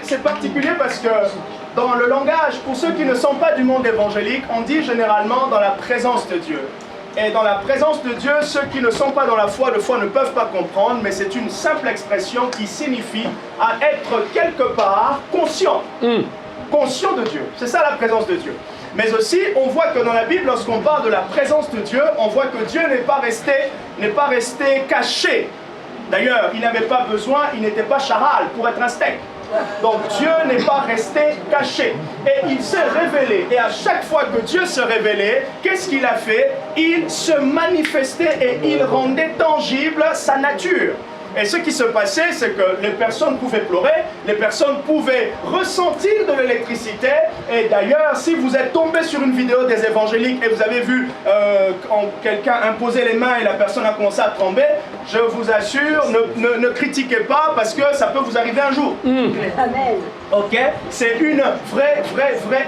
c'est particulier parce que dans le langage, pour ceux qui ne sont pas du monde évangélique, on dit généralement dans la présence de Dieu. Et dans la présence de Dieu, ceux qui ne sont pas dans la foi, de foi ne peuvent pas comprendre, mais c'est une simple expression qui signifie à être quelque part conscient. Conscient de Dieu. C'est ça la présence de Dieu. Mais aussi, on voit que dans la Bible, lorsqu'on parle de la présence de Dieu, on voit que Dieu n'est pas resté caché. D'ailleurs, il n'avait pas besoin, il n'était pas charal pour être un steak. Donc Dieu n'est pas resté caché. Et il s'est révélé. Et à chaque fois que Dieu se révélait, qu'est-ce qu'il a fait? Il se manifestait et il rendait tangible sa nature. Et ce qui se passait, c'est que les personnes pouvaient pleurer, les personnes pouvaient ressentir de l'électricité. Et d'ailleurs, si vous êtes tombé sur une vidéo des évangéliques et vous avez vu quelqu'un imposer les mains et la personne a commencé à trembler, je vous assure, ne critiquez pas parce que ça peut vous arriver un jour. Amen. Ok? C'est une vraie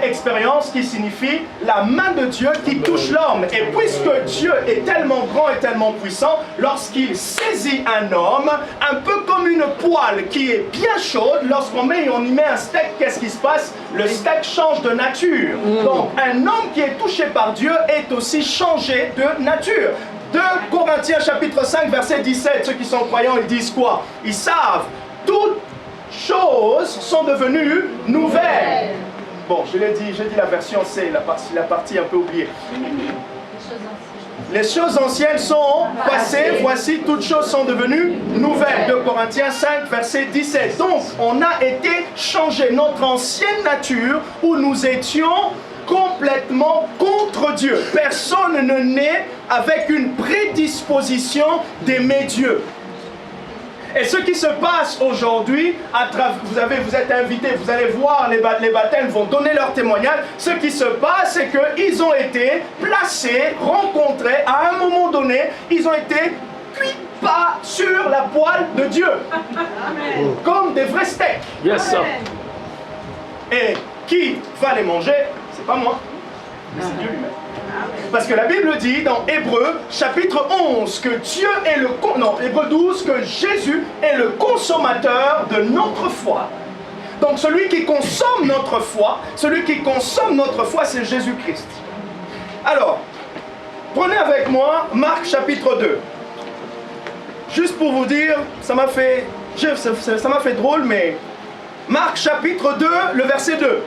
expérience qui signifie la main de Dieu qui touche l'homme. Et puisque Dieu est tellement grand et tellement puissant, lorsqu'il saisit un homme, un peu comme une poêle qui est bien chaude, lorsqu'on y met un steak, qu'est-ce qui se passe? Le steak change de nature. Donc un homme qui est touché par Dieu est aussi changé de nature. 2 Corinthiens chapitre 5 verset 17, ceux qui sont croyants, ils disent quoi? Ils savent, toutes choses sont devenues nouvelles. Bon, je l'ai dit, j'ai dit la version C, la partie un peu oubliée. Les choses anciennes sont passées, voici toutes choses sont devenues nouvelles. 2 Corinthiens 5 verset 17. Donc, on a été changé. Notre ancienne nature où nous étions complètement contre Dieu. Personne ne naît avec une prédisposition d'aimer Dieu. Et ce qui se passe aujourd'hui, vous êtes invités, vous allez voir les baptêmes vont donner leur témoignage. Ce qui se passe, c'est qu'ils ont été placés, rencontrés, à un moment donné, ils ont été cuits pas sur la poêle de Dieu. Amen. Comme des vrais steaks. Yes, sir. Et qui va les manger? C'est pas moi, mais c'est Dieu lui-même. Parce que la Bible dit dans Hébreux chapitre 11 que Dieu est Hébreux 12 que Jésus est le consommateur de notre foi. Donc celui qui consomme notre foi, c'est Jésus-Christ. Alors, prenez avec moi Marc chapitre 2. Juste pour vous dire, ça m'a fait drôle, mais Marc chapitre 2, le verset 2.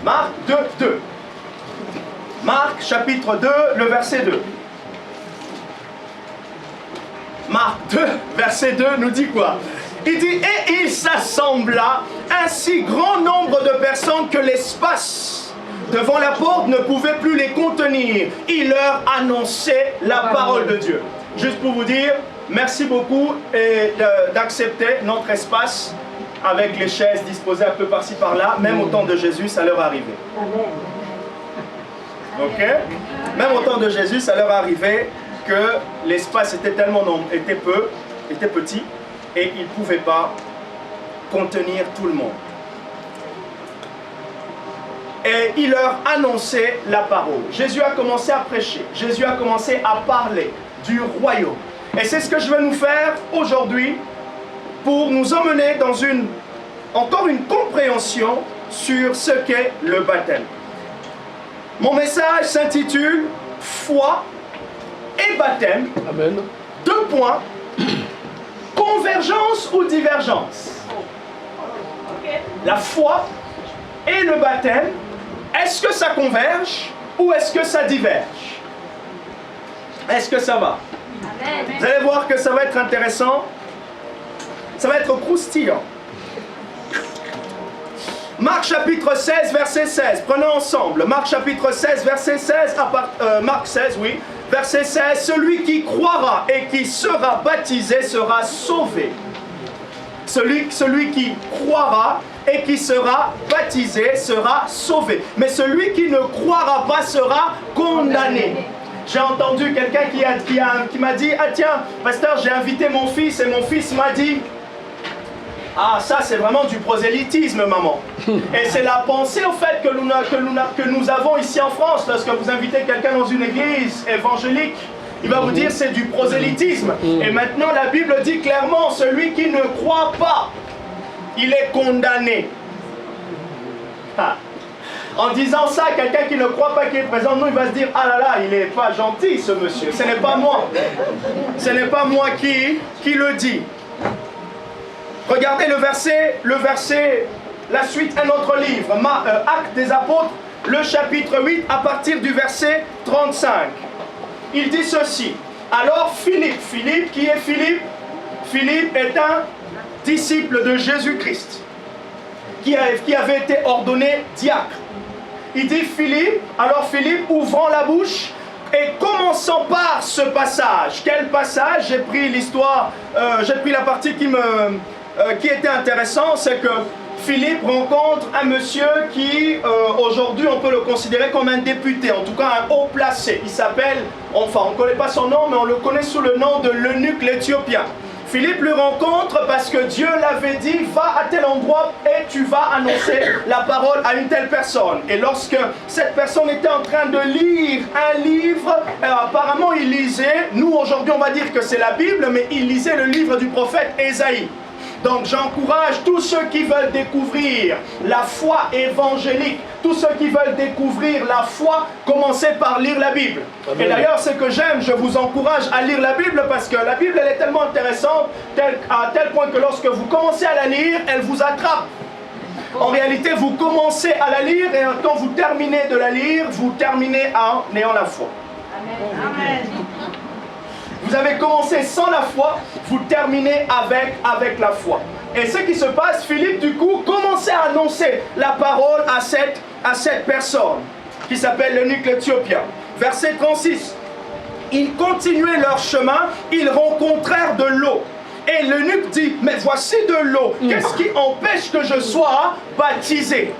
Marc 2, 2. Marc chapitre 2, le verset 2. Marc 2, verset 2 nous dit quoi? Il dit, et il s'assembla un si grand nombre de personnes que l'espace devant la porte ne pouvait plus les contenir. Il leur annonçait la parole de Dieu. Juste pour vous dire, merci beaucoup d'accepter notre espace avec les chaises disposées un peu par-ci par-là. Même au temps de Jésus, ça leur arrivait. Amen. Ok? Même au temps de Jésus, ça leur arrivait que l'espace était était petit et ils ne pouvaient pas contenir tout le monde. Et il leur annonçait la parole. Jésus a commencé à prêcher. Jésus a commencé à parler du royaume. Et c'est ce que je vais nous faire aujourd'hui pour nous emmener dans encore une compréhension sur ce qu'est le baptême. Mon message s'intitule « Foi et baptême ». Amen. 2 points. Convergence ou divergence? La foi et le baptême, est-ce que ça converge ou est-ce que ça diverge? Est-ce que ça va? Amen. Vous allez voir que ça va être intéressant. Ça va être croustillant. Marc chapitre 16, verset 16. Prenons ensemble. Marc chapitre 16, verset 16. Marc 16, oui. Verset 16. Celui qui croira et qui sera baptisé sera sauvé. Celui qui croira et qui sera baptisé sera sauvé. Mais celui qui ne croira pas sera condamné. J'ai entendu quelqu'un qui m'a dit, ah tiens, pasteur, j'ai invité mon fils et mon fils m'a dit, ah ça c'est vraiment du prosélytisme, maman. Et c'est la pensée au fait que nous avons ici en France. Lorsque vous invitez quelqu'un dans une église évangélique, il va vous dire c'est du prosélytisme. Et maintenant la Bible dit clairement, celui qui ne croit pas il est condamné. Ah. En disant ça, quelqu'un qui ne croit pas qu'il est présent, nous, il va se dire, ah là là, il n'est pas gentil ce monsieur, ce n'est pas moi. Ce n'est pas moi qui le dit. Regardez le verset, la suite, un autre livre, Actes des Apôtres, le chapitre 8, à partir du verset 35. Il dit ceci. Alors Philippe, qui est Philippe? Philippe est un disciple de Jésus-Christ, qui avait été ordonné diacre. Il dit alors Philippe, ouvrant la bouche, et commençant par ce passage. Quel passage? J'ai pris l'histoire, j'ai pris la partie qui était intéressante, c'est que Philippe rencontre un monsieur qui, aujourd'hui, on peut le considérer comme un député, en tout cas un haut placé. Il s'appelle, enfin, on ne connaît pas son nom, mais on le connaît sous le nom de l'eunuque l'Éthiopien. Philippe le rencontre parce que Dieu l'avait dit, va à tel endroit et tu vas annoncer la parole à une telle personne. Et lorsque cette personne était en train de lire un livre, apparemment il lisait, nous aujourd'hui on va dire que c'est la Bible, mais il lisait le livre du prophète Ésaïe. Donc j'encourage tous ceux qui veulent découvrir la foi évangélique, tous ceux qui veulent découvrir la foi, commencez par lire la Bible. Amen. Et d'ailleurs, ce que j'aime, je vous encourage à lire la Bible parce que la Bible, elle est tellement intéressante, à tel point que lorsque vous commencez à la lire, elle vous attrape. En réalité, vous commencez à la lire et quand vous terminez de la lire, vous terminez en ayant la foi. Amen. Amen. Vous avez commencé sans la foi, vous terminez avec la foi. Et ce qui se passe, Philippe, du coup, commençait à annoncer la parole à cette personne qui s'appelle l'eunuque l'Éthiopien. Verset 36. Ils continuaient leur chemin, ils rencontrèrent de l'eau. Et l'eunuque dit, mais voici de l'eau, qu'est-ce qui empêche que je sois baptisé?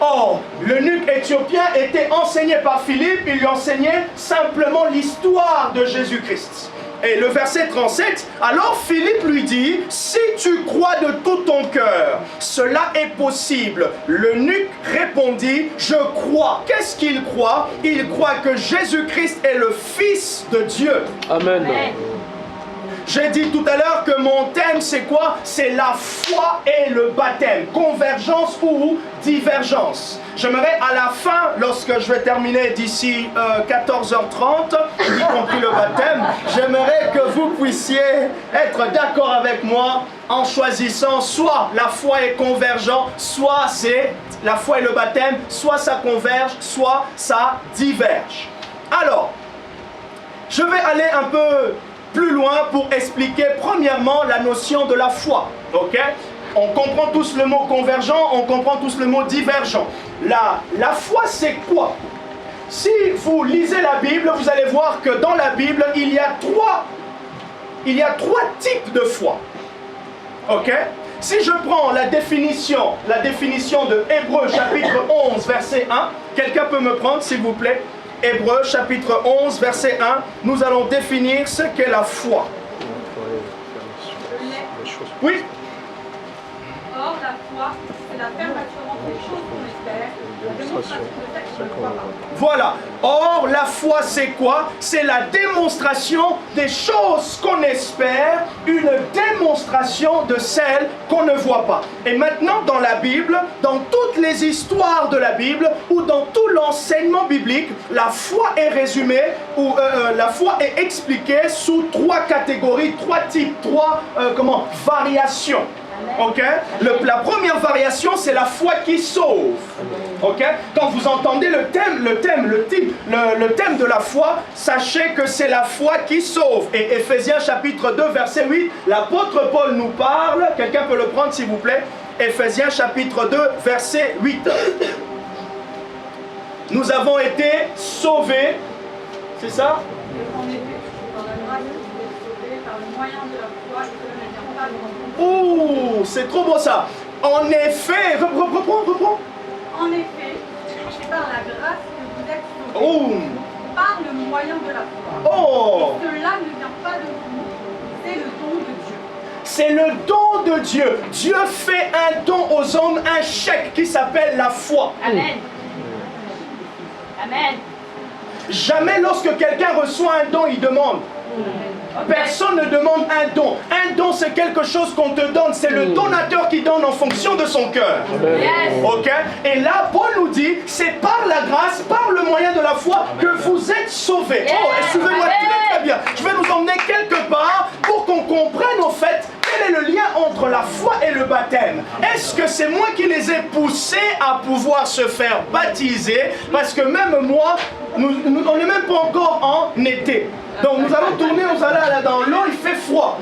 Or, l'eunuque éthiopien était enseigné par Philippe, il lui enseignait simplement l'histoire de Jésus-Christ. Et le verset 37, alors Philippe lui dit, si tu crois de tout ton cœur, cela est possible. L'eunuque répondit, je crois. Qu'est-ce qu'il croit? Il croit que Jésus-Christ est le Fils de Dieu. Amen. J'ai dit tout à l'heure que mon thème c'est quoi? C'est la foi et le baptême. Convergence ou divergence. J'aimerais à la fin, lorsque je vais terminer d'ici 14h30, y compris le baptême, j'aimerais que vous puissiez être d'accord avec moi en choisissant soit la foi est convergent, soit c'est la foi et le baptême, soit ça converge, soit ça diverge. Alors, je vais aller un peu plus loin pour expliquer premièrement la notion de la foi. Ok? On comprend tous le mot convergent, on comprend tous le mot divergent. La foi, c'est quoi? Si vous lisez la Bible, vous allez voir que dans la Bible, il y a trois types de foi. Ok? Si je prends la définition de Hébreux chapitre 11, verset 1, quelqu'un peut me prendre s'il vous plaît? Hébreux chapitre 11, verset 1, nous allons définir ce qu'est la foi. Oui. Or, la foi, c'est la ferme assurance des choses qu'on espère, la démonstration de celles qu'on ne voit pas. Voilà. Or, la foi, c'est quoi? C'est la démonstration des choses qu'on espère, une démonstration de celles qu'on ne voit pas. Et maintenant, dans la Bible, dans toutes les histoires de la Bible, ou dans tout l'enseignement biblique, la foi est résumée, ou la foi est expliquée sous trois catégories, trois types, trois variations. Ok? La première variation, c'est la foi qui sauve. Ok? Quand vous entendez le thème de la foi, sachez que c'est la foi qui sauve. Et Éphésiens chapitre 2, verset 8, l'apôtre Paul nous parle, quelqu'un peut le prendre s'il vous plaît, Éphésiens chapitre 2, verset 8. Nous avons été sauvés, c'est ça? En effet, par la grâce, vous êtes sauvés par le moyen de la foi, et cela ne vient pas de vous. Ouh, c'est trop beau ça. En effet, reprends. En effet, c'est par la grâce que vous êtes sauvés, par le moyen de la foi. Oh. Et cela ne vient pas de vous, c'est le don de Dieu. C'est le don de Dieu. Dieu fait un don aux hommes, un chèque qui s'appelle la foi. Amen. Amen. Jamais lorsque quelqu'un reçoit un don, il demande, Personne ne demande un don. Un don, c'est quelque chose qu'on te donne. C'est le donateur qui donne en fonction de son cœur. Ok? Et là, Paul nous dit, c'est par la grâce, par le moyen de la foi, que vous êtes sauvés. Oh, et suivez-moi très bien. Je vais nous emmener quelque part pour qu'on comprenne, au fait, quel est le lien entre la foi et le baptême. Est-ce que c'est moi qui les ai poussés à pouvoir se faire baptiser? Parce que même moi, on n'est même pas encore en été. Donc nous allons tourner, nous allons aller dans l'eau, il fait froid.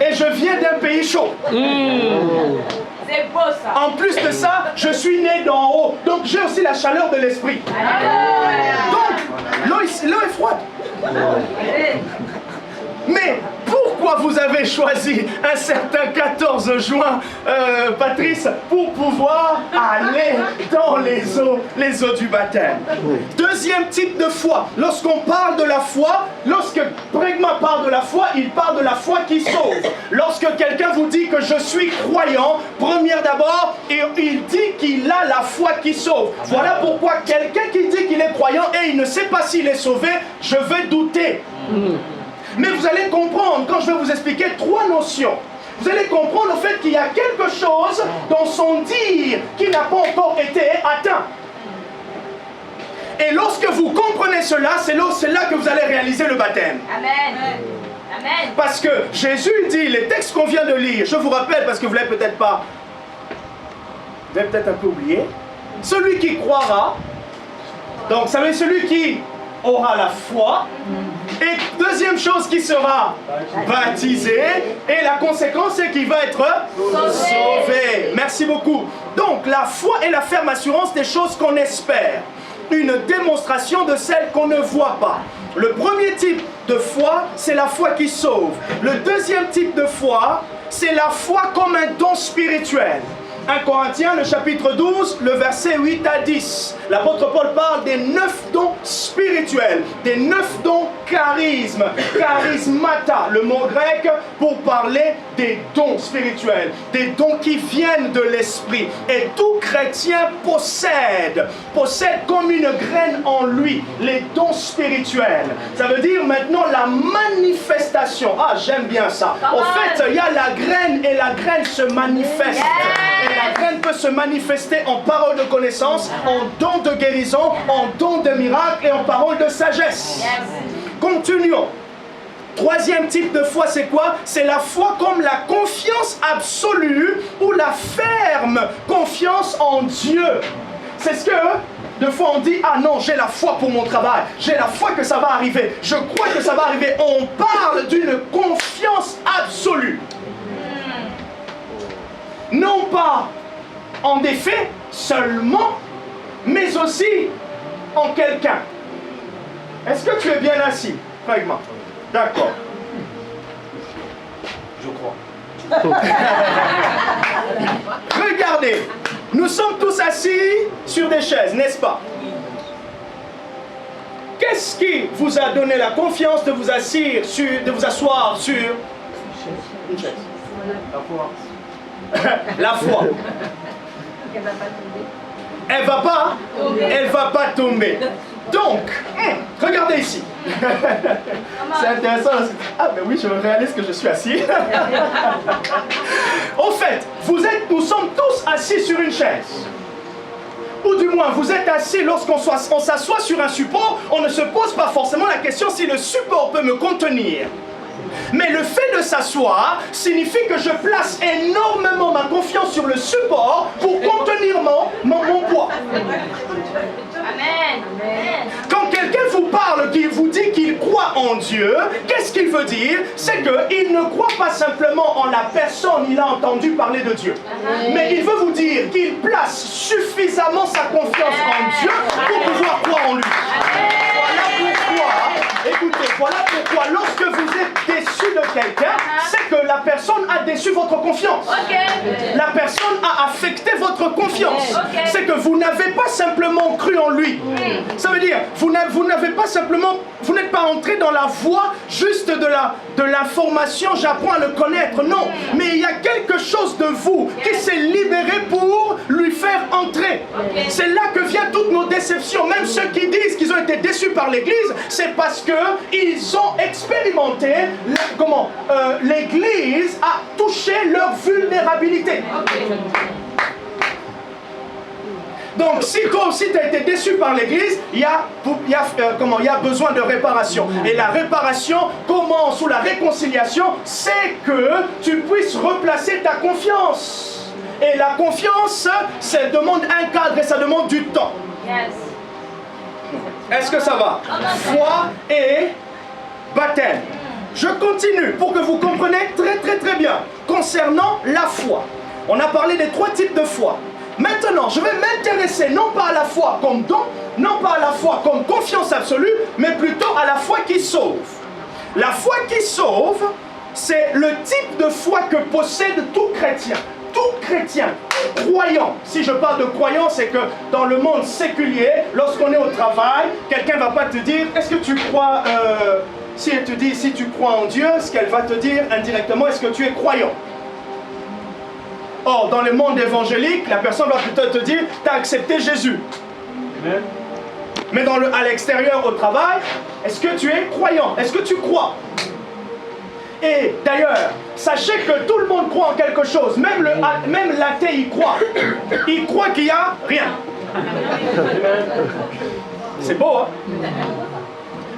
Et je viens d'un pays chaud. C'est beau ça. En plus de ça, je suis né d'en haut. Donc j'ai aussi la chaleur de l'esprit. Donc l'eau est froide. Mais pourquoi vous avez choisi un certain 14 juin, Patrice, pour pouvoir aller dans les eaux du baptême? Deuxième type de foi. Lorsqu'on parle de la foi, lorsque Bregma parle de la foi, il parle de la foi qui sauve. Lorsque quelqu'un vous dit que je suis croyant, première d'abord, il dit qu'il a la foi qui sauve. Voilà pourquoi quelqu'un qui dit qu'il est croyant et il ne sait pas s'il est sauvé, je vais douter. Mais vous allez comprendre, quand je vais vous expliquer trois notions, vous allez comprendre au fait qu'il y a quelque chose dans son dire qui n'a pas encore été atteint. Et lorsque vous comprenez cela, c'est là que vous allez réaliser le baptême. Amen. Amen. Parce que Jésus dit, les textes qu'on vient de lire, je vous rappelle parce que vous ne l'avez peut-être pas, vous avez peut-être un peu oublié, celui qui croira, donc ça veut dire celui qui aura la foi, et deuxième chose qui sera baptisé, et la conséquence c'est qu'il va être sauvé. Merci beaucoup. Donc la foi est la ferme assurance des choses qu'on espère, une démonstration de celles qu'on ne voit pas. Le premier type de foi, c'est la foi qui sauve. Le deuxième type de foi, c'est la foi comme un don spirituel. 1 Corinthiens, le chapitre 12, le verset 8 à 10. L'apôtre Paul parle des 9 dons spirituels, des 9 dons charisme, charismata, le mot grec pour parler des dons spirituels, des dons qui viennent de l'esprit. Et tout chrétien possède comme une graine en lui les dons spirituels. Ça veut dire maintenant la manifestation. Ah, j'aime bien ça. Au fait, il y a la graine et la graine se manifeste. Et la graine peut se manifester en parole de connaissance, en don de guérison, en don de miracle et en parole de sagesse. Continuons. Troisième type de foi, c'est quoi? C'est la foi comme la confiance absolue ou la ferme confiance en Dieu. C'est ce que, deux fois on dit, ah non, j'ai la foi pour mon travail, j'ai la foi que ça va arriver, je crois que ça va arriver. On parle d'une confiance absolue. Non pas en des faits seulement, mais aussi en quelqu'un. Est-ce que tu es bien assis, fragment? D'accord. Je crois. Regardez, nous sommes tous assis sur des chaises, n'est-ce pas? Qu'est-ce qui vous a donné la confiance de vous asseoir sur une chaise? La foi. Elle va pas tomber. Donc, regardez ici. C'est intéressant. Ah ben oui, je réalise que je suis assis. Au fait, nous sommes tous assis sur une chaise. Ou du moins, vous êtes assis lorsqu'on s'assoit sur un support, on ne se pose pas forcément la question si le support peut me contenir. Mais le fait de s'asseoir signifie que je place énormément ma confiance sur le support pour contenir mon poids. Amen. Quand quelqu'un vous parle, qu'il vous dit qu'il croit en Dieu, qu'est-ce qu'il veut dire? C'est qu'il ne croit pas simplement en la personne, il a entendu parler de Dieu. Mais il veut vous dire qu'il place suffisamment sa confiance en Dieu pour pouvoir croire en lui. Voilà pourquoi lorsque vous êtes déçu de quelqu'un, c'est que la personne a déçu votre confiance. La personne a affecté votre confiance. C'est que vous n'avez pas simplement cru en lui. Ça veut dire, vous vous n'êtes pas entré dans la voie juste de l'information, j'apprends à le connaître. Non, mais il y a quelque chose de vous qui s'est libéré pour lui faire entrer. C'est là que viennent toutes nos déceptions. Même ceux qui disent qu'ils ont été déçus par l'Église, c'est parce qu'ils ont expérimenté comment l'Église a touché leur vulnérabilité. Donc, si toi aussi tu as été déçu par l'Église, il y a besoin de réparation. Et la réparation commence, ou la réconciliation, c'est que tu puisses replacer ta confiance. Et la confiance, ça demande un cadre et ça demande du temps. Est-ce que ça va? Foi et baptême. Je continue pour que vous compreniez très bien. Concernant la foi, on a parlé des 3 types de foi. Maintenant, je vais m'intéresser non pas à la foi comme don, non pas à la foi comme confiance absolue, mais plutôt à la foi qui sauve. La foi qui sauve, c'est le type de foi que possède tout chrétien. Tout chrétien, tout croyant. Si je parle de croyant, c'est que dans le monde séculier, lorsqu'on est au travail, quelqu'un ne va pas te dire, est-ce que tu crois, si elle te dit, si tu crois en Dieu, ce qu'elle va te dire indirectement, est-ce que tu es croyant? Or, dans le monde évangélique, la personne va plutôt te dire, tu as accepté Jésus. Amen. Mais à l'extérieur, au travail, est-ce que tu es croyant? Est-ce que tu crois? Et d'ailleurs, sachez que tout le monde croit en quelque chose. Même l'athée y croit. Il croit qu'il n'y a rien. C'est beau, hein?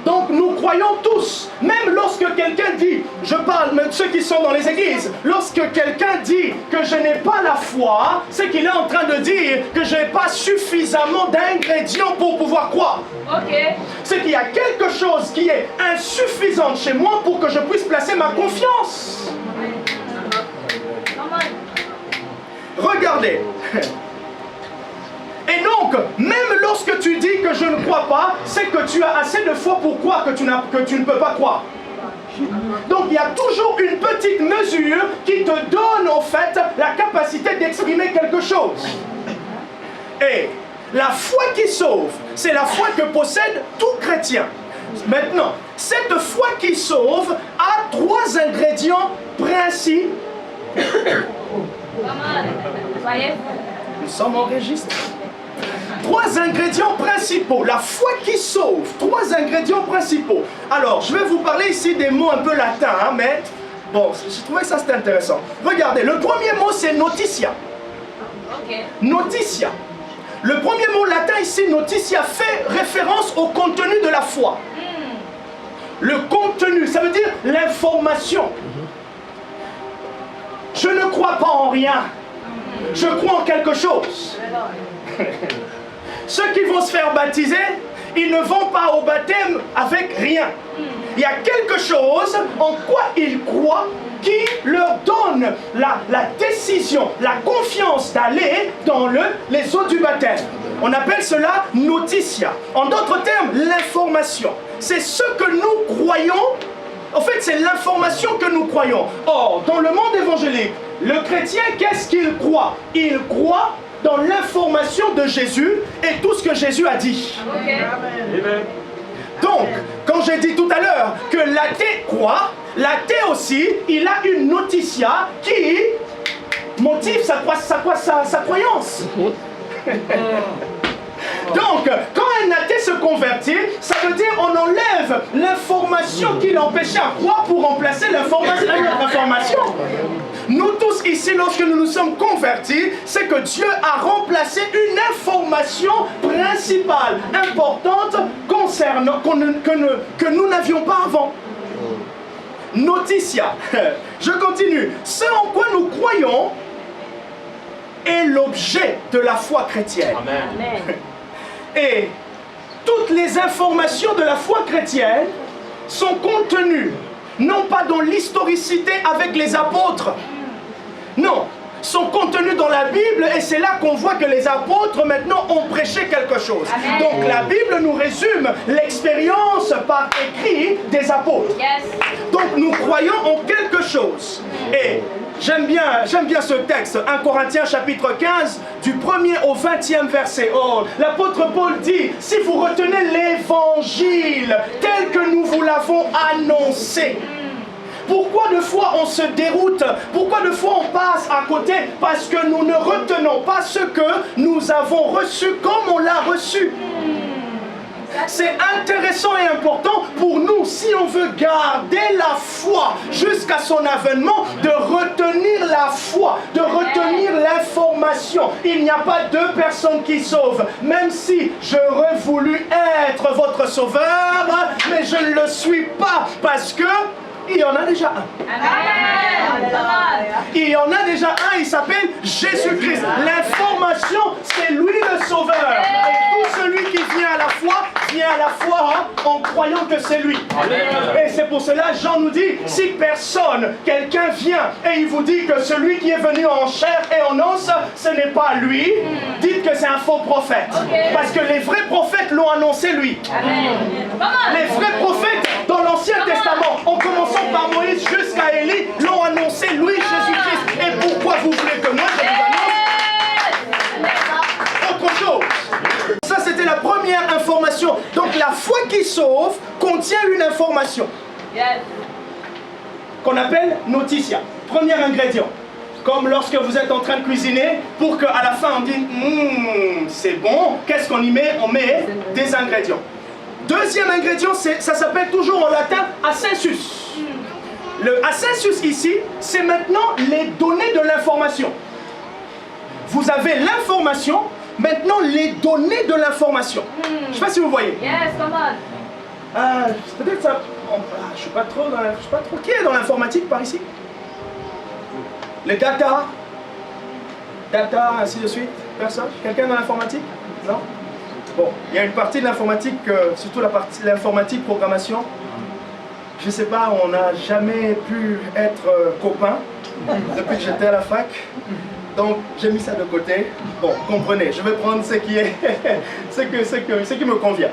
Donc nous croyons tous, même lorsque quelqu'un dit, je parle de ceux qui sont dans les églises, lorsque quelqu'un dit que je n'ai pas la foi, c'est qu'il est en train de dire que je n'ai pas suffisamment d'ingrédients pour pouvoir croire. C'est qu'il y a quelque chose qui est insuffisant chez moi pour que je puisse placer ma confiance. Regardez. Et donc, même lorsque tu dis que je ne crois pas, c'est que tu as assez de foi pour croire que tu ne peux pas croire. Donc, il y a toujours une petite mesure qui te donne, en fait, la capacité d'exprimer quelque chose. Et la foi qui sauve, c'est la foi que possède tout chrétien. Maintenant, cette foi qui sauve a 3 ingrédients principaux. Nous sommes en registre. 3 ingrédients principaux. La foi qui sauve. 3 ingrédients principaux. Alors, je vais vous parler ici des mots un peu latins, hein, mais bon, je trouvais que ça c'était intéressant. Regardez, le premier mot c'est notitia. Notitia. Le premier mot latin ici, notitia, fait référence au contenu de la foi. Le contenu, ça veut dire l'information. Je ne crois pas en rien. Je crois en quelque chose. Ceux qui vont se faire baptiser, ils ne vont pas au baptême avec rien. Il y a quelque chose en quoi ils croient qui leur donne la décision, la confiance d'aller dans les eaux du baptême. On appelle cela notitia. En d'autres termes, l'information. C'est ce que nous croyons. En fait, c'est l'information que nous croyons. Or, dans le monde évangélique, le chrétien, qu'est-ce qu'il croit? Il croit dans l'information de Jésus et tout ce que Jésus a dit. Amen. Donc, quand j'ai dit tout à l'heure que l'athée croit, l'athée aussi, il a une notitia qui motive sa croyance. Donc, quand un athée se convertit, ça veut dire on enlève l'information qui l'empêchait à croire pour remplacer l'information. Nous tous ici, lorsque nous nous sommes convertis, c'est que Dieu a remplacé une information principale, importante, concernant que nous n'avions pas avant. Notitia. Je continue. Ce en quoi nous croyons est l'objet de la foi chrétienne. Amen. Et toutes les informations de la foi chrétienne sont contenues, non pas dans l'historicité avec les apôtres, non, sont contenues dans la Bible, et c'est là qu'on voit que les apôtres maintenant ont prêché quelque chose. Amen. Donc la Bible nous résume l'expérience par écrit des apôtres. Yes. Donc nous croyons en quelque chose. Et J'aime bien ce texte, 1 Corinthiens chapitre 15, du 1er au 20e verset. Oh, l'apôtre Paul dit, si vous retenez l'évangile tel que nous vous l'avons annoncé, pourquoi de fois on se déroute? Pourquoi de fois on passe à côté? Parce que nous ne retenons pas ce que nous avons reçu comme on l'a reçu. C'est intéressant et important pour nous, si on veut garder la foi jusqu'à son avènement, de retenir la foi, de retenir l'information. Il n'y a pas deux personnes qui sauvent. Même si j'aurais voulu être votre sauveur, mais je ne le suis pas parce que il y en a déjà un. Il y en a déjà un, il s'appelle Jésus-Christ. L'information, c'est lui le sauveur. Et tout celui qui vient à la foi en croyant que c'est lui. Et c'est pour cela, Jean nous dit, si quelqu'un vient et il vous dit que celui qui est venu en chair et en os, ce n'est pas lui, dites que c'est un faux prophète. Parce que les vrais prophètes l'ont annoncé lui. Les vrais prophètes dans l'Ancien Testament, en commençant par Moïse jusqu'à Élie, l'ont annoncé lui, Jésus-Christ. Et pourquoi vous voulez que moi je vous annonce autre chose? Ça, c'était la première information. Donc la foi qui sauve contient une information qu'on appelle notitia. Premier ingrédient. Comme lorsque vous êtes en train de cuisiner, pour qu'à la fin on dise c'est bon, qu'est-ce qu'on y met? On met des ingrédients. Deuxième ingrédient, ça s'appelle toujours en latin assensus. Le assensus ici, c'est maintenant les données de l'information. Vous avez l'information, maintenant les données de l'information. Je ne sais pas si vous voyez. Yes, come on. Peut-être ça. Je ne suis pas trop qui est dans l'informatique par ici. Les data, ainsi de suite. Personne? Quelqu'un dans l'informatique? Non? Bon, il y a une partie de l'informatique, surtout l'informatique programmation. Je ne sais pas, on n'a jamais pu être copains depuis que j'étais à la fac. Donc, j'ai mis ça de côté. Bon, comprenez, je vais prendre ce qui est, ce qui me convient.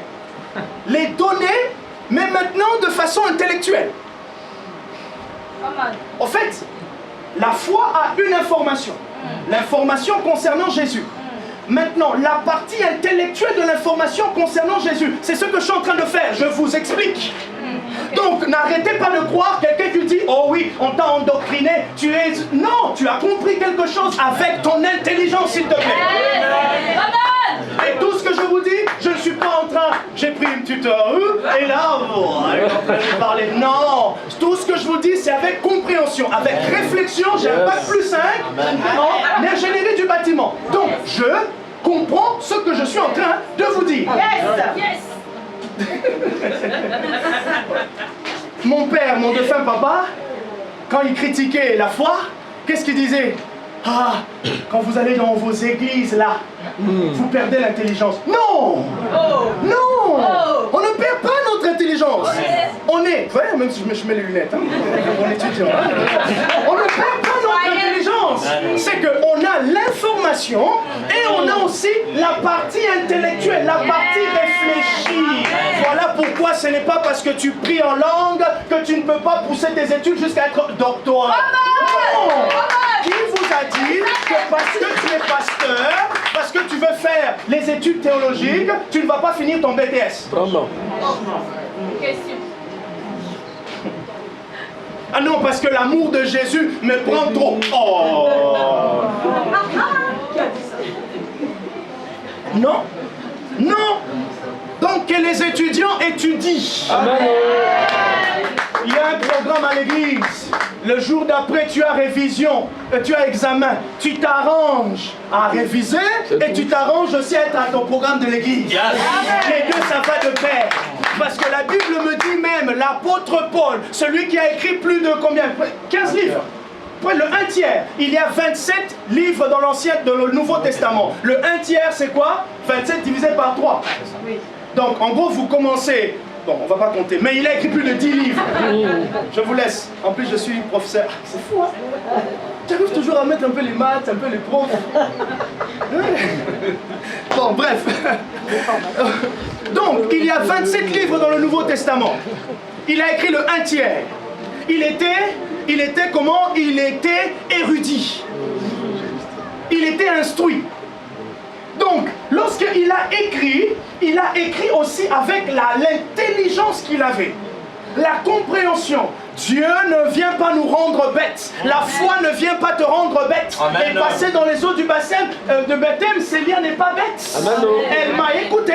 Les données, mais maintenant de façon intellectuelle. En fait, la foi a une information. L'information concernant Jésus. Maintenant, la partie intellectuelle de l'information concernant Jésus, c'est ce que je suis en train de faire. Je vous explique. Donc, n'arrêtez pas de croire quelqu'un qui dit « Oh oui, on t'a endoctriné, tu es... » Non, tu as compris quelque chose avec ton intelligence, s'il te plaît. Et tout ce que je vous dis, je ne suis pas en train... J'ai pris une tuteur, et là, elle est en train de parler. Non, tout ce que je vous dis, c'est avec compréhension, avec réflexion. J'ai un bac +5 en ingénierie du bâtiment. Donc, je comprends ce que je suis en train de vous dire. Yes. Mon père, mon défunt papa, quand il critiquait la foi, qu'est-ce qu'il disait? Ah, quand vous allez dans vos églises là, vous perdez l'intelligence. Non! Non! On ne perd pas notre intelligence. On est, ouais, même si je mets les lunettes, hein, on étudiant, on ne perd pas notre intelligence. C'est qu'on a l'information et on a aussi la partie intellectuelle, la partie réfléchie. Voilà pourquoi ce n'est pas parce que tu pries en langue que tu ne peux pas pousser tes études jusqu'à être doctorat. Non! Qui vous a dit que parce que tu es pasteur, parce que tu veux faire les études théologiques, tu ne vas pas finir ton BTS? Question. Ah non, parce que l'amour de Jésus me prend trop. Oh! Non, non. Donc que les étudiants étudient. Amen. Il y a un programme à l'église. Le jour d'après, tu as révision, tu as examen. Tu t'arranges à réviser et tu t'arranges aussi à être à ton programme de l'église. Les deux, ça va de pair. Parce que la Bible me dit même, l'apôtre Paul, celui qui a écrit plus de combien? 15 livres. Le 1/3. Il y a 27 livres dans le Nouveau Testament. Le 1/3, c'est quoi? 27 divisé par 3. Donc, en gros, vous commencez... Bon, on va pas compter, mais il a écrit plus de 10 livres. Je vous laisse. En plus, je suis professeur. C'est fou, hein? Tu arrives toujours à mettre un peu les maths, un peu les profs. Bon, bref. Donc, il y a 27 livres dans le Nouveau Testament. Il a écrit le 1/3. il était comment? Il était érudit. Il était instruit. Donc, lorsqu'il a écrit aussi avec l'intelligence qu'il avait, la compréhension. Dieu ne vient pas nous rendre bêtes. La foi ne vient pas te rendre bête. Amen. Et passer dans les eaux du baptême, Célia n'est pas bête. Amen. Elle m'a écouté,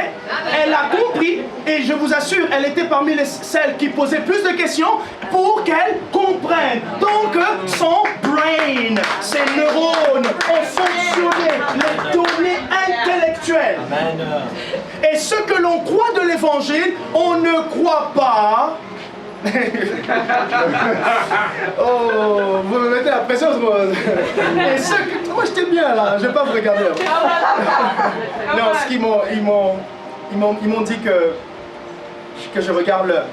elle a compris, et je vous assure, elle était parmi celles qui posaient plus de questions pour qu'elle comprenne. Donc, son brain, ses neurones ont fonctionné, les données intellectuelles. Amen. Et ce que l'on croit de l'évangile, on ne croit pas. Oh, vous me mettez la pression, et ce que... Moi, j'étais bien là, je vais pas vous regarder. Non, ce qu'ils m'ont dit que je regarde l'heure.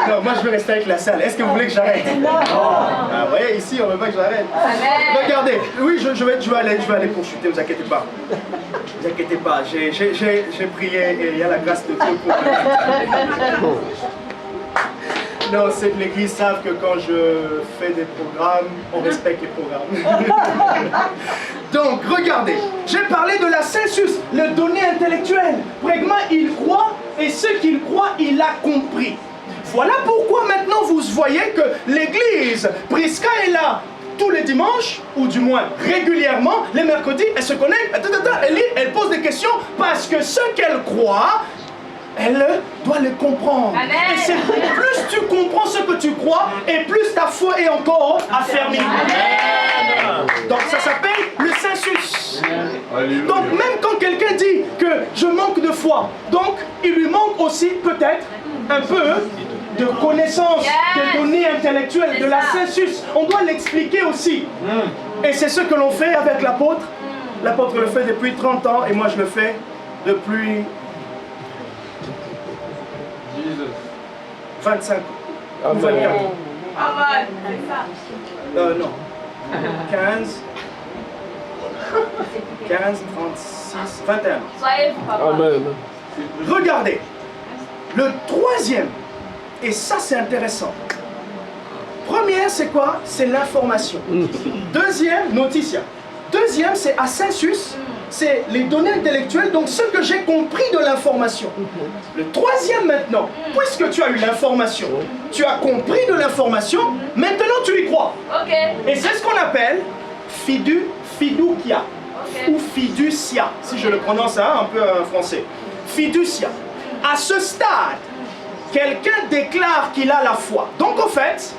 Non, moi je vais rester avec la salle. Est-ce que vous voulez que j'arrête? Ah, vous voyez, ici on ne veut pas que j'arrête. Regardez, oui, je vais aller pour chuter, ne vous inquiétez pas. Ne vous inquiétez pas, j'ai prié et il y a la grâce de Dieu pour. Non, c'est que l'église savent que quand je fais des programmes, on respecte les programmes. Donc, regardez, j'ai parlé de la census, le donné intellectuel. Bregma, il croit, et ce qu'il croit, il a compris. Voilà pourquoi maintenant vous voyez que l'église, Prisca est là tous les dimanches, ou du moins régulièrement, les mercredis, elle se connecte, elle lit, elle pose des questions, parce que ce qu'elle croit, elle doit le comprendre. Amen. Et c'est plus tu comprends ce que tu crois, et plus ta foi est encore affermie. Amen. Donc ça s'appelle le census. Donc même quand quelqu'un dit que je manque de foi, donc il lui manque aussi peut-être un peu de connaissances, de données intellectuelles, de la census. On doit l'expliquer aussi. Et c'est ce que l'on fait avec l'apôtre. L'apôtre le fait depuis 30 ans, et moi je le fais depuis 25 ou 24. Non. 15, 36, 21. Amen. Regardez, le troisième, et ça c'est intéressant. Première, c'est quoi? C'est l'information. Deuxième, notitia. Deuxième, c'est ascensus. C'est les données intellectuelles, donc ce que j'ai compris de l'information. Le troisième maintenant, puisque tu as eu l'information, tu as compris de l'information, maintenant tu y crois. Et c'est ce qu'on appelle fiducia, ou fiducia, si je le prononce un peu en français. Fiducia. À ce stade, quelqu'un déclare qu'il a la foi. Donc en fait,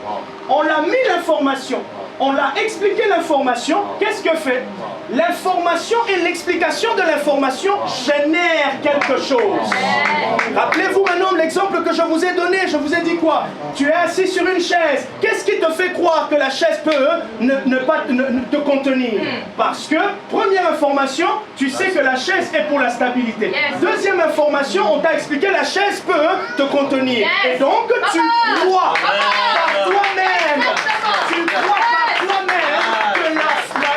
on l'a mis l'information. On l'a expliqué l'information, qu'est-ce que fait? L'information et l'explication de l'information génèrent quelque chose. Rappelez-vous maintenant l'exemple que je vous ai donné, je vous ai dit quoi? Tu es assis sur une chaise, qu'est-ce qui te fait croire que la chaise peut ne pas te contenir? Parce que, première information, tu sais que la chaise est pour la stabilité. Deuxième information, on t'a expliqué que la chaise peut te contenir. Et donc, tu crois par toi-même. Tu crois par toi-même que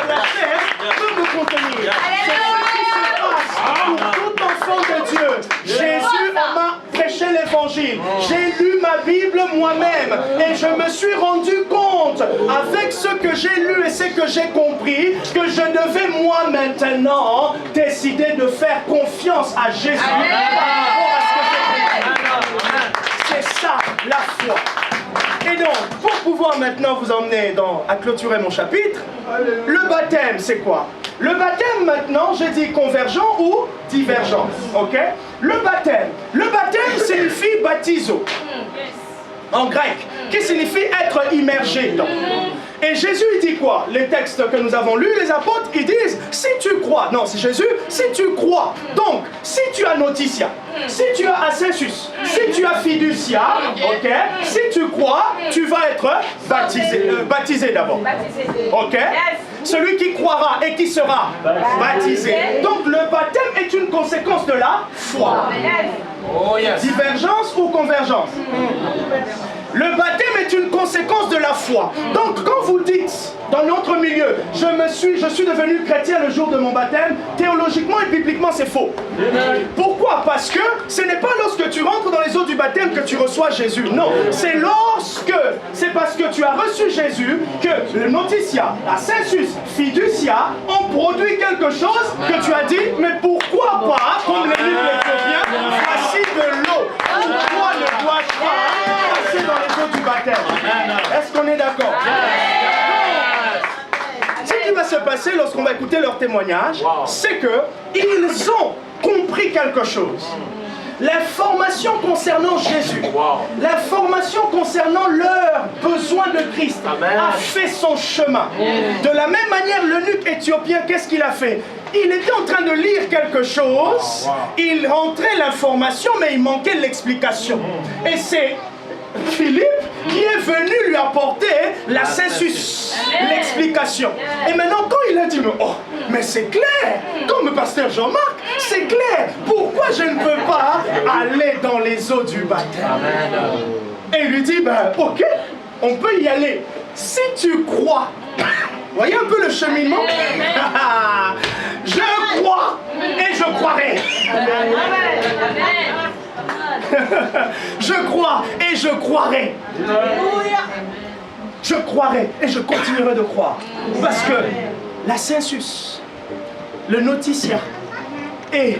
la chaise peut me contenir. C'est ce qui se passe pour tout enfant de Dieu. Jésus m'a prêché l'évangile. J'ai lu ma Bible moi-même et je me suis rendu compte avec ce que j'ai lu et ce que j'ai compris que je devais moi maintenant décider de faire confiance à Jésus par rapport à ce que j'ai compris. C'est ça la foi. Et donc, pour pouvoir maintenant vous emmener à clôturer mon chapitre, le baptême, c'est quoi? Le baptême, maintenant, j'ai dit convergent ou divergent, ok? Le baptême signifie baptizo, en grec, qui signifie être immergé dans. Et Jésus, il dit quoi? Les textes que nous avons lus, les apôtres, ils disent, si tu crois, non, c'est Jésus, si tu crois, donc, si tu as notitia, si tu as ascensus, si tu as fiducia, ok, si tu crois, tu vas être baptisé d'abord, ok? Celui qui croira et qui sera baptisé. Donc, le baptême est une conséquence de la foi. Oh, yes. Divergence ou convergence? Le baptême est une conséquence de la foi. Donc quand vous dites, dans notre milieu, je suis devenu chrétien le jour de mon baptême, théologiquement et bibliquement c'est faux. Pourquoi? Parce que ce n'est pas lorsque tu rentres dans les eaux du baptême que tu reçois Jésus. Non, c'est lorsque c'est parce que tu as reçu Jésus que le noticia, la sensus fiducia ont produit quelque chose que tu as dit, mais pourquoi pas, comme le livre l'Éthiopien, voici de l'eau. Pourquoi ne dois-je pas passer dans les eaux du baptême? Est-ce qu'on est d'accord? Ce qui va se passer lorsqu'on va écouter leur témoignage, c'est qu'ils ont compris quelque chose. L'information concernant Jésus, l'information concernant leur besoin de Christ a fait son chemin. De la même manière, l'eunuque éthiopien, qu'est-ce qu'il a fait? Il était en train de lire quelque chose, il rentrait l'information, mais il manquait l'explication. Et c'est Philippe qui est venu lui apporter la sensus, l'explication. Et maintenant, quand il a dit, mais c'est clair, comme le pasteur Jean-Marc, c'est clair, pourquoi je ne peux pas aller dans les eaux du baptême? Et il lui dit, ok, on peut y aller. Si tu crois, voyez un peu le cheminement? Je crois et je croirai. Je crois et je croirai. Je croirai et je continuerai de croire. Parce que la sensus, le noticia et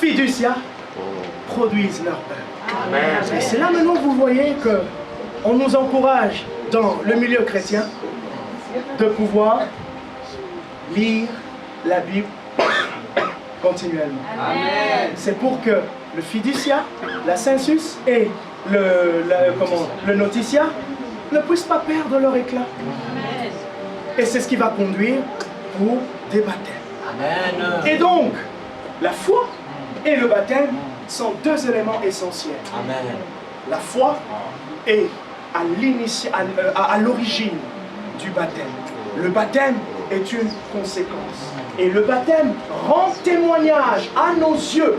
fiducia produisent leur œuvre. Et c'est là maintenant que vous voyez qu'on nous encourage dans le milieu chrétien de pouvoir lire la Bible continuellement. C'est pour que le fiducia, la sensus et le noticia ne puissent pas perdre leur éclat. Et c'est ce qui va conduire pour des baptêmes. Et donc, la foi et le baptême sont deux éléments essentiels. La foi est à l'origine du baptême. Le baptême est une conséquence. Et le baptême rend témoignage à nos yeux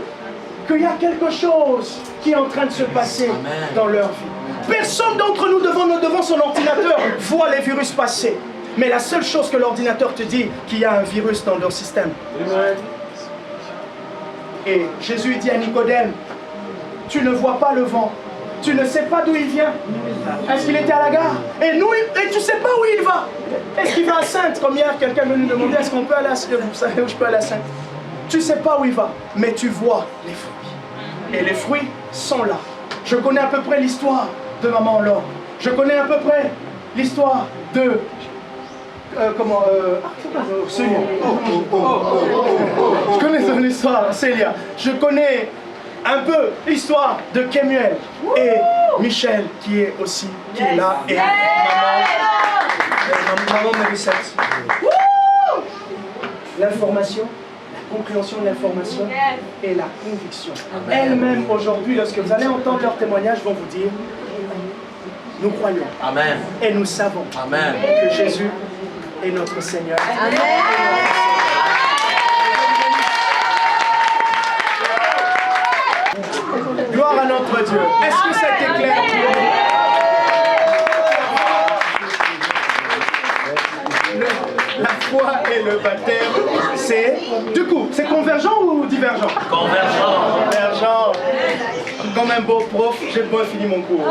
qu'il y a quelque chose qui est en train de se passer dans leur vie. Personne d'entre nous devant son ordinateur voit les virus passer. Mais la seule chose que l'ordinateur te dit, qu'il y a un virus dans leur système. Et Jésus dit à Nicodème, tu ne vois pas le vent, tu ne sais pas d'où il vient. Est-ce qu'il était à la gare? Et tu ne sais pas où il va. Est-ce qu'il va à Sainte? Comme hier, quelqu'un veut nous demander, est-ce qu'on peut aller à Sainte? Vous savez où je peux aller à Sainte? Tu ne sais pas où il va, mais tu vois les fruits. Et les fruits sont là. Je connais à peu près l'histoire de Maman Laure. Je connais à peu près l'histoire de... Célia. Je connais son histoire, Célia. Je connais un peu l'histoire de Kemuel et Michel qui est là. Et maman Mérissette. L'information, la compréhension de l'information et la conviction. Elles-mêmes aujourd'hui, lorsque vous allez entendre leur témoignage, vont vous dire, nous croyons. Amen. Et nous savons que Jésus est notre Seigneur. Amen. Gloire à notre Dieu. Est-ce que c'était clair pour vous? La foi et le baptême, c'est... Du coup, c'est convergent ou divergent? Convergent. Convergent. Comme un beau prof, j'ai pas fini mon cours.